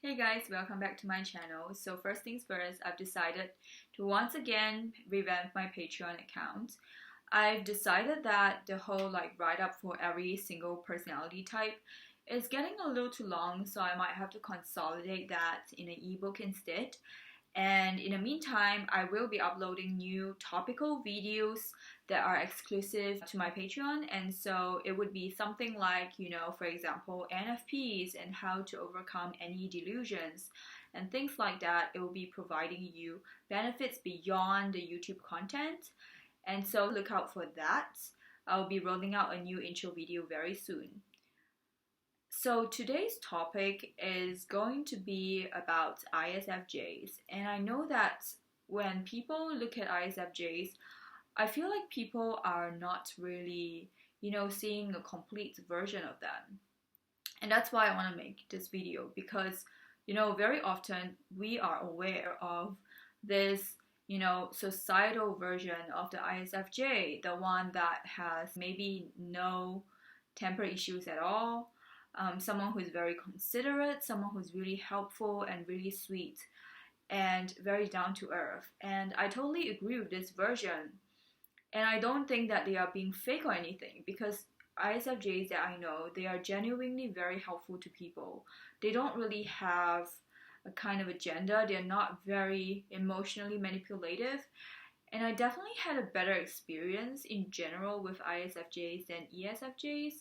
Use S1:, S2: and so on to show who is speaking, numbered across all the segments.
S1: Hey guys, welcome back to my channel. So first things first, I've decided to once again revamp my Patreon account. I've decided that the whole write-up for every single personality type is getting a little too long, so I might have to consolidate that in an ebook instead. And in the meantime, I will be uploading new topical videos that are exclusive to my Patreon. And so it would be something like, for example, NFPs and how to overcome any delusions and things like that. It will be providing you benefits beyond the YouTube content. And so look out for that. I'll be rolling out a new intro video very soon. So today's topic is going to be about ISFJs, and I know that when people look at ISFJs, I feel like people are not really, seeing a complete version of them. And that's why I want to make this video because, very often we are aware of this, societal version of the ISFJ, the one that has maybe no temper issues at all. Someone who's very considerate, someone who's really helpful and really sweet and very down to earth. And I totally agree with this version. And I don't think that they are being fake or anything because ISFJs that I know, they are genuinely very helpful to people. They don't really have a kind of agenda. They're not very emotionally manipulative. And I definitely had a better experience in general with ISFJs than ESFJs.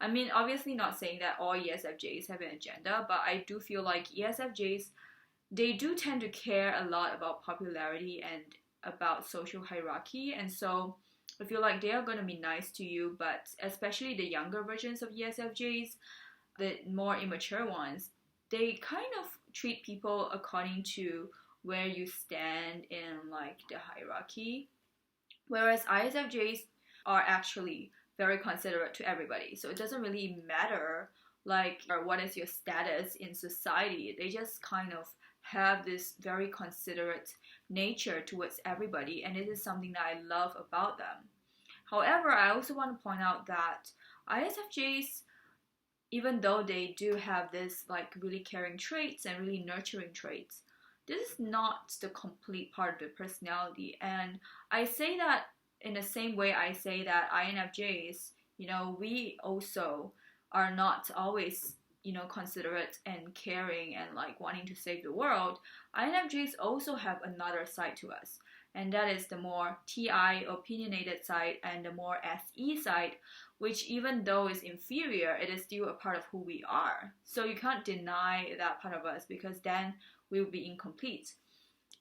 S1: I mean, obviously not saying that all ESFJs have an agenda, but I do feel like ESFJs, they do tend to care a lot about popularity and about social hierarchy. And so I feel like they are going to be nice to you, but especially the younger versions of ESFJs, the more immature ones, they kind of treat people according to where you stand in the hierarchy, whereas ISFJs are actually very considerate to everybody. So it doesn't really matter or what is your status in society. They just kind of have this very considerate nature towards everybody, and it is something that I love about them. However, I also want to point out that ISFJs, even though they do have this really caring traits and really nurturing traits, this is not the complete part of the personality. And I say that in the same way I say that INFJs, we also are not always, considerate and caring and wanting to save the world. INFJs also have another side to us, and that is the more TI, opinionated side, and the more SE side, which even though is inferior, it is still a part of who we are. So you can't deny that part of us because then we will be incomplete.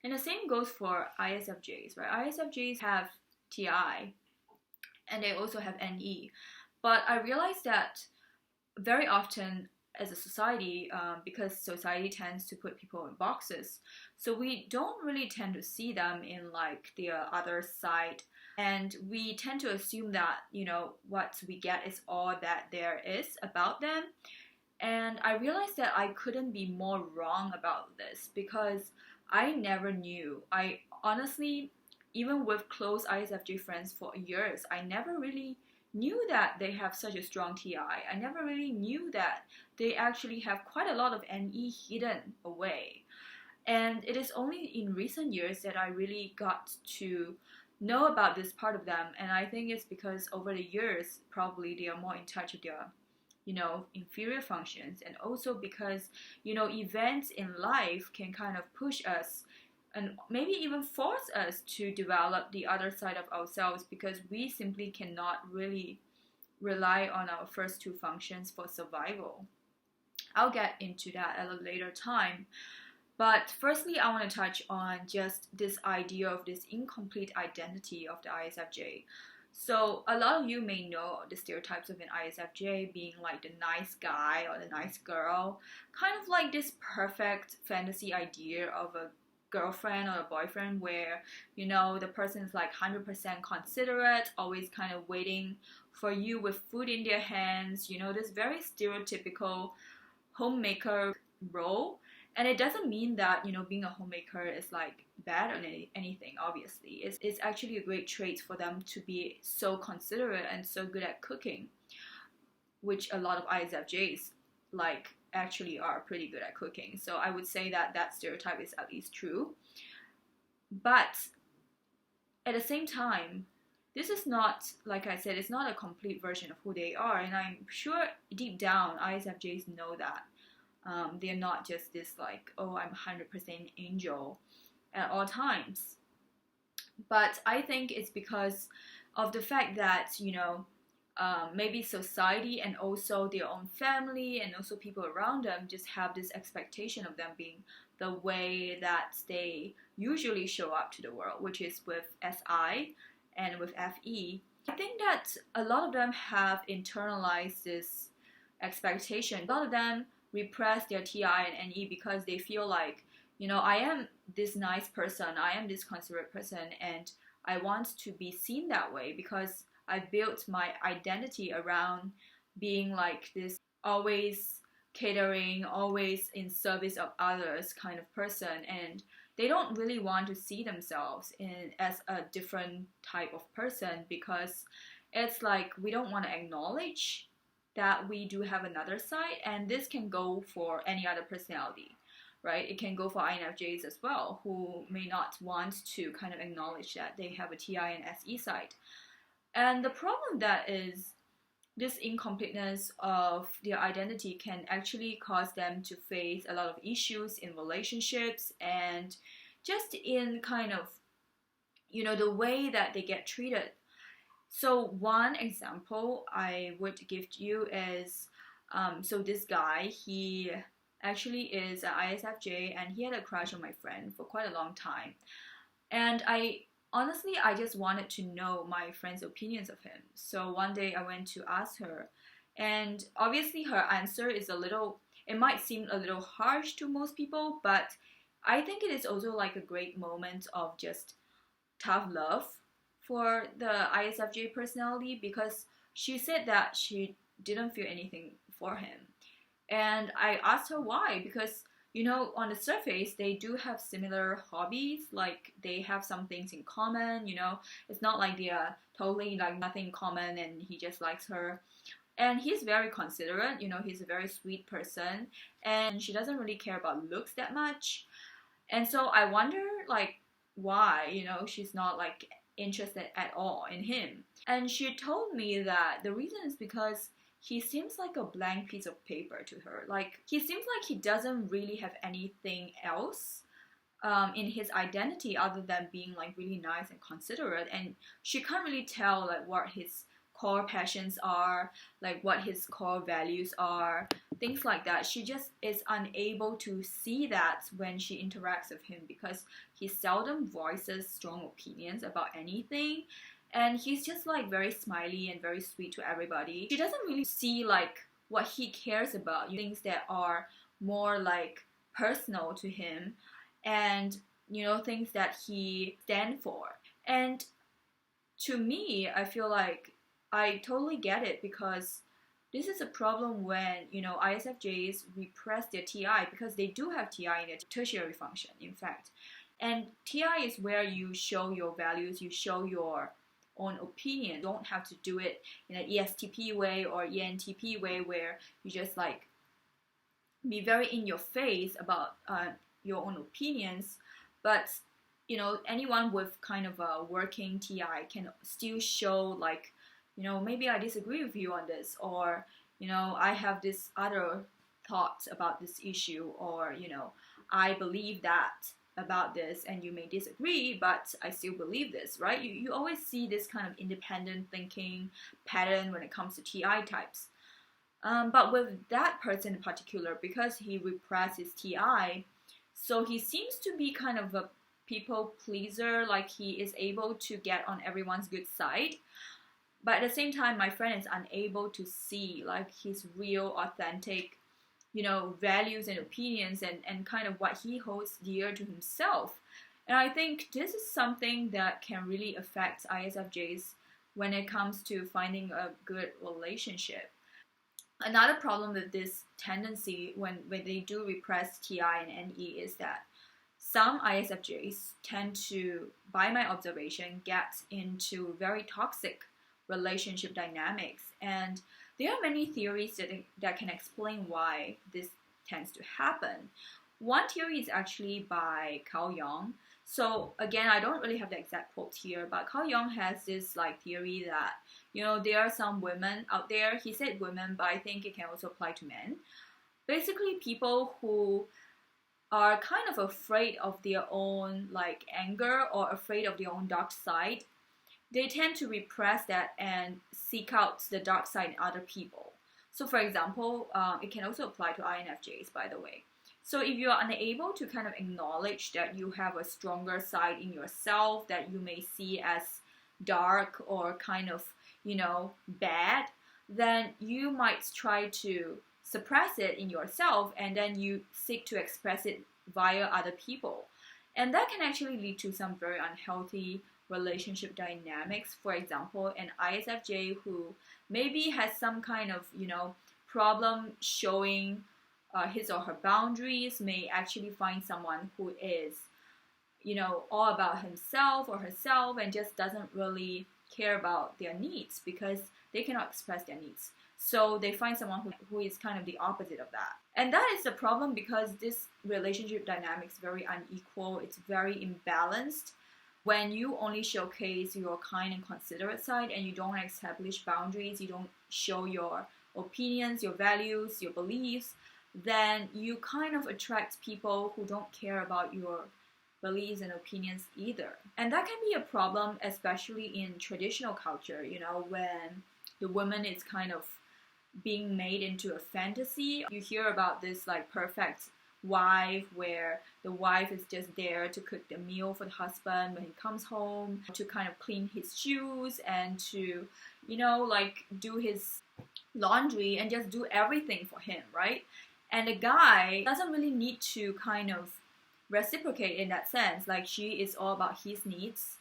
S1: And the same goes for ISFJs, right? ISFJs have TI and they also have NE. But I realized that very often as a society, because society tends to put people in boxes, so we don't really tend to see them in the other side. And we tend to assume that, what we get is all that there is about them. And I realized that I couldn't be more wrong about this because I never knew. I honestly, even with close ISFJ friends for years, I never really knew that they have such a strong TI. I never really knew that they actually have quite a lot of NE hidden away. And it is only in recent years that I really got to know about this part of them. And I think it's because over the years, probably they are more in touch with their inferior functions, and also because, events in life can kind of push us and maybe even force us to develop the other side of ourselves because we simply cannot really rely on our first two functions for survival. I'll get into that at a later time. But firstly, I want to touch on just this idea of this incomplete identity of the ISFJ. So a lot of you may know the stereotypes of an ISFJ being the nice guy or the nice girl, kind of like this perfect fantasy idea of a girlfriend or a boyfriend where, the person is 100% considerate, always kind of waiting for you with food in their hands, this very stereotypical homemaker role. And it doesn't mean that, being a homemaker is bad or anything, obviously. It's actually a great trait for them to be so considerate and so good at cooking, which a lot of ISFJs actually are pretty good at cooking. So I would say that that stereotype is at least true. But at the same time, this is not, like I said, it's not a complete version of who they are. And I'm sure deep down, ISFJs know that. They're not just this like, oh, I'm 100% angel at all times. But I think it's because of the fact that, maybe society and also their own family and also people around them just have this expectation of them being the way that they usually show up to the world, which is with SI and with FE. I think that a lot of them have internalized this expectation. A lot of them repress their TI and NE because they feel like, I am this nice person, I am this considerate person, and I want to be seen that way because I built my identity around being like this always catering, always in service of others kind of person, and they don't really want to see themselves as a different type of person because it's like we don't want to acknowledge that we do have another side, and this can go for any other personality, right? It can go for INFJs as well, who may not want to kind of acknowledge that they have a TI and SE side. And the problem that is this incompleteness of their identity can actually cause them to face a lot of issues in relationships and just in kind of, the way that they get treated. So one example I would give to you is, so this guy, he actually is an ISFJ and he had a crush on my friend for quite a long time. And honestly, I just wanted to know my friend's opinions of him. So one day I went to ask her, and obviously her answer is it might seem a little harsh to most people, but I think it is also like a great moment of just tough love for the ISFJ personality, because she said that she didn't feel anything for him. And I asked her why, because on the surface, they do have similar hobbies, like they have some things in common, it's not like they are totally like nothing in common and he just likes her. And he's very considerate, he's a very sweet person, and she doesn't really care about looks that much. And so I wonder like why, she's not like interested at all in him. And she told me that the reason is because he seems like a blank piece of paper to her. Like, he seems like he doesn't really have anything else in his identity other than being like really nice and considerate. And she can't really tell like what his core passions are, like what his core values are, things like that. She just is unable to see that when she interacts with him because he seldom voices strong opinions about anything. And he's just like very smiley and very sweet to everybody. She doesn't really see like what he cares about, things that are more like personal to him and, things that he stands for. And to me, I feel like I totally get it, because this is a problem when, ISFJs repress their TI, because they do have TI in their tertiary function, in fact. And TI is where you show your values, you show your own opinion. You don't have to do it in an ESTP way or ENTP way where you just like be very in your face about your own opinions. But anyone with kind of a working TI can still show like, maybe I disagree with you on this, or I have this other thoughts about this issue, or I believe that about this and you may disagree, but I still believe this, right? You always see this kind of independent thinking pattern when it comes to TI types. But with that person in particular, because he represses TI, so he seems to be kind of a people pleaser, like he is able to get on everyone's good side. But at the same time, my friend is unable to see like his real, authentic values and opinions and kind of what he holds dear to himself. And I think this is something that can really affect ISFJs when it comes to finding a good relationship. Another problem with this tendency when they do repress TI and NE is that some ISFJs tend to, by my observation, get into very toxic relationship dynamics. And there are many theories that can explain why this tends to happen. One theory is actually by Carl Jung. So again, I don't really have the exact quote here, but Carl Jung has this like theory that, there are some women out there. He said women, but I think it can also apply to men. Basically, people who are kind of afraid of their own like anger or afraid of their own dark side, they tend to repress that and seek out the dark side in other people. So for example, it can also apply to INFJs, by the way. So if you're unable to kind of acknowledge that you have a stronger side in yourself that you may see as dark or kind of, bad, then you might try to suppress it in yourself, and then you seek to express it via other people. And that can actually lead to some very unhealthy relationship dynamics. For example, an ISFJ who maybe has some kind of, problem showing his or her boundaries may actually find someone who is, all about himself or herself and just doesn't really care about their needs because they cannot express their needs. So they find someone who is kind of the opposite of that. And that is the problem because this relationship dynamic is very unequal. It's very imbalanced. When you only showcase your kind and considerate side and you don't establish boundaries, you don't show your opinions, your values, your beliefs, then you kind of attract people who don't care about your beliefs and opinions either. And that can be a problem, especially in traditional culture, when the woman is kind of being made into a fantasy. You hear about this like perfect wife where the wife is just there to cook the meal for the husband when he comes home, to kind of clean his shoes and to, do his laundry and just do everything for him, right? And the guy doesn't really need to kind of reciprocate in that sense. Like she is all about his needs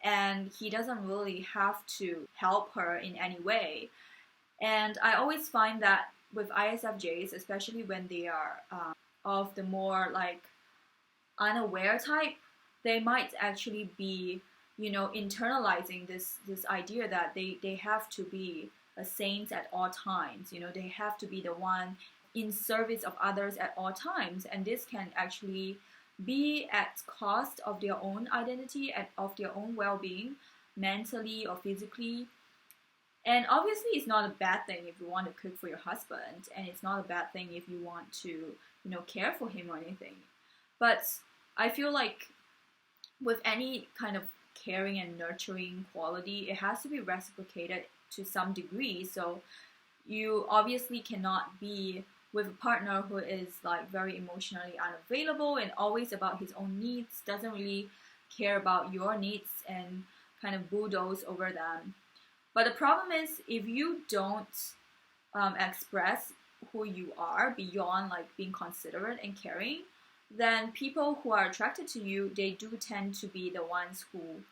S1: and he doesn't really have to help her in any way. And I always find that with ISFJs, especially when they are of the more like unaware type, they might actually be, internalizing this idea that they have to be a saint at all times. They have to be the one in service of others at all times, and this can actually be at cost of their own identity and of their own well-being, mentally or physically. And obviously, it's not a bad thing if you want to cook for your husband, and it's not a bad thing if you want to, care for him or anything. But I feel like with any kind of caring and nurturing quality, it has to be reciprocated to some degree. So you obviously cannot be with a partner who is like very emotionally unavailable and always about his own needs, doesn't really care about your needs and kind of bulldoze over them. But the problem is if you don't express who you are beyond like being considerate and caring, then people who are attracted to you, they do tend to be the ones who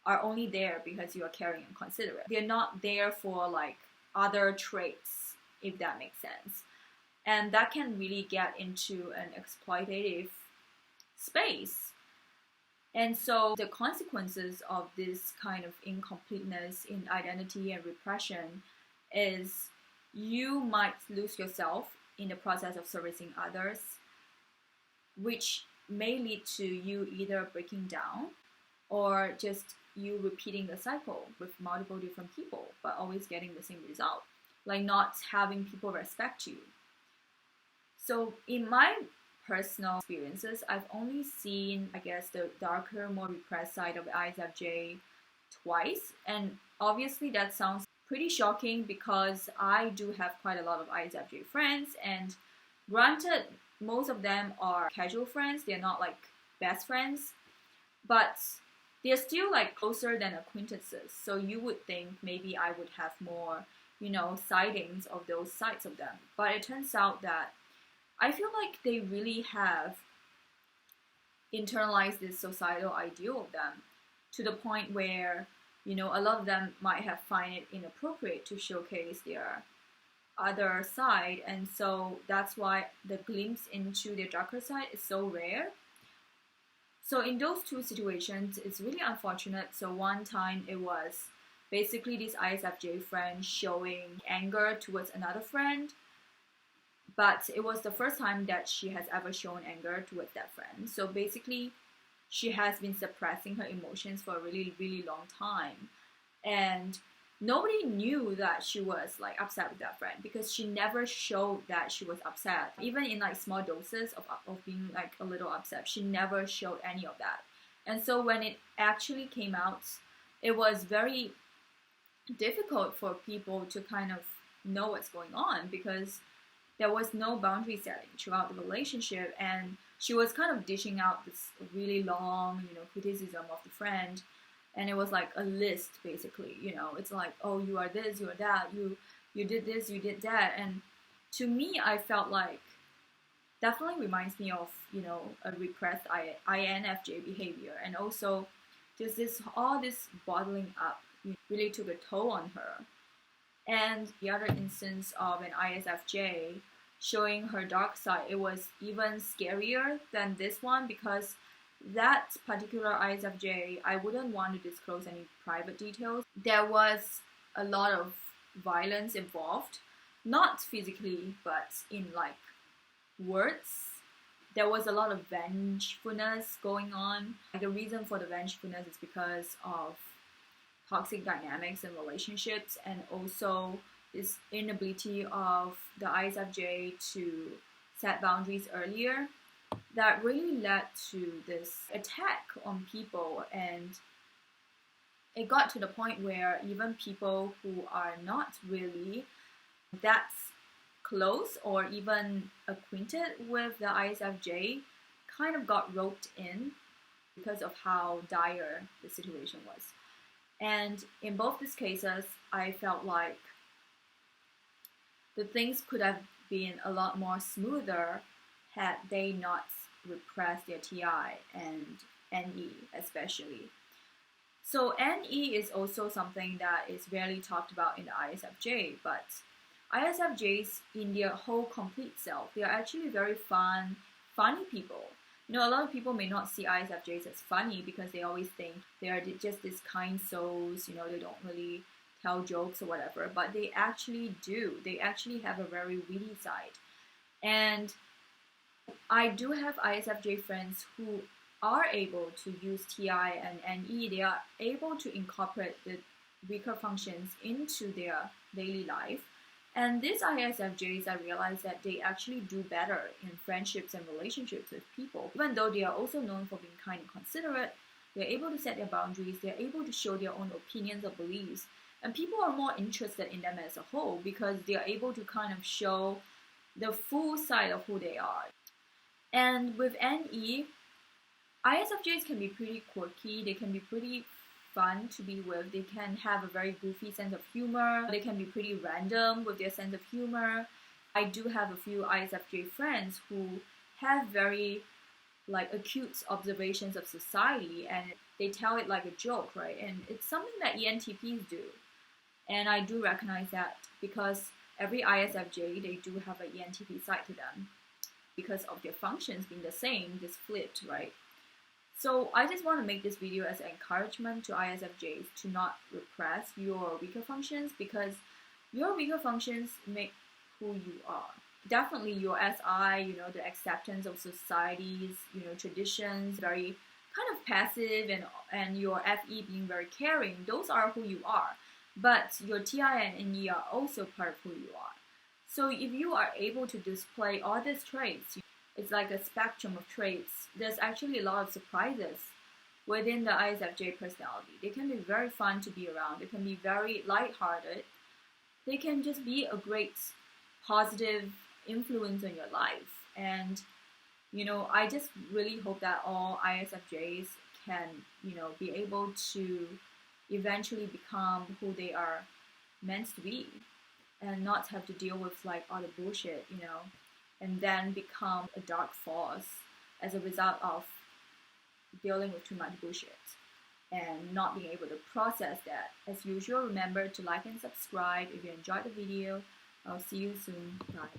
S1: are only there because you are caring and considerate. They're not there for like other traits, if that makes sense. And that can really get into an exploitative space. And so the consequences of this kind of incompleteness in identity and repression is you might lose yourself in the process of servicing others, which may lead to you either breaking down or just you repeating the cycle with multiple different people, but always getting the same result, like not having people respect you. So in my personal experiences, I've only seen, I guess, the darker, more repressed side of ISFJ twice. And obviously that sounds pretty shocking because I do have quite a lot of ISFJ friends. And granted, most of them are casual friends. They're not like best friends. But they're still like closer than acquaintances. So you would think maybe I would have more, sightings of those sides of them. But it turns out that I feel like they really have internalized this societal ideal of them to the point where, a lot of them might have find it inappropriate to showcase their other side. And so that's why the glimpse into their darker side is so rare. So in those two situations, it's really unfortunate. So one time it was basically this ISFJ friend showing anger towards another friend but it was the first time that she has ever shown anger towards that friend. So basically, she has been suppressing her emotions for a really, really long time. And nobody knew that she was like upset with that friend because she never showed that she was upset. Even in like small doses of being like a little upset, she never showed any of that. And so when it actually came out, it was very difficult for people to kind of know what's going on because there was no boundary setting throughout the relationship, and she was kind of dishing out this really long, criticism of the friend, and it was like a list basically. It's like, oh, you are this, you are that, you did this, you did that, and to me, I felt like definitely reminds me of a repressed INFJ behavior, and also just all this bottling up really took a toll on her. And the other instance of an ISFJ showing her dark side, it was even scarier than this one because that particular ISFJ, I wouldn't want to disclose any private details. There was a lot of violence involved, not physically, but in like words. There was a lot of vengefulness going on. The reason for the vengefulness is because of toxic dynamics in relationships, and also this inability of the ISFJ to set boundaries earlier that really led to this attack on people. And it got to the point where even people who are not really that close or even acquainted with the ISFJ kind of got roped in because of how dire the situation was. And in both these cases, I felt like the things could have been a lot more smoother had they not repressed their TI and NE especially. So NE is also something that is rarely talked about in the ISFJ, but ISFJs in their whole complete self, they are actually very funny people. A lot of people may not see ISFJs as funny because they always think they are just these kind souls, they don't really tell jokes or whatever, but they actually do. They actually have a very witty side. And I do have ISFJ friends who are able to use TI and NE. They are able to incorporate the weaker functions into their daily life. And these ISFJs, I realized that they actually do better in friendships and relationships with people. Even though they are also known for being kind and considerate, they're able to set their boundaries, they're able to show their own opinions or beliefs. And people are more interested in them as a whole because they are able to kind of show the full side of who they are. And with NE, ISFJs can be pretty quirky, they can be pretty fun to be with. They can have a very goofy sense of humor. They can be pretty random with their sense of humor. I do have a few ISFJ friends who have very acute observations of society, and they tell it like a joke, right? And it's something that ENTPs do. And I do recognize that because every ISFJ, they do have an ENTP side to them because of their functions being the same, just flipped, right? So I just want to make this video as an encouragement to ISFJs to not repress your weaker functions, because your weaker functions make who you are. Definitely your SI, the acceptance of society's, traditions, very kind of passive, and your FE being very caring, those are who you are. But your TI and NE are also part of who you are. So if you are able to display all these traits, it's like a spectrum of traits. There's actually a lot of surprises within the ISFJ personality. They can be very fun to be around. They can be very lighthearted. They can just be a great positive influence on your life. And, I just really hope that all ISFJs can, be able to eventually become who they are meant to be and not have to deal with all the bullshit, and then become a dark force as a result of dealing with too much bullshit and not being able to process that. As usual, remember to like and subscribe if you enjoyed the video. I'll see you soon. Bye.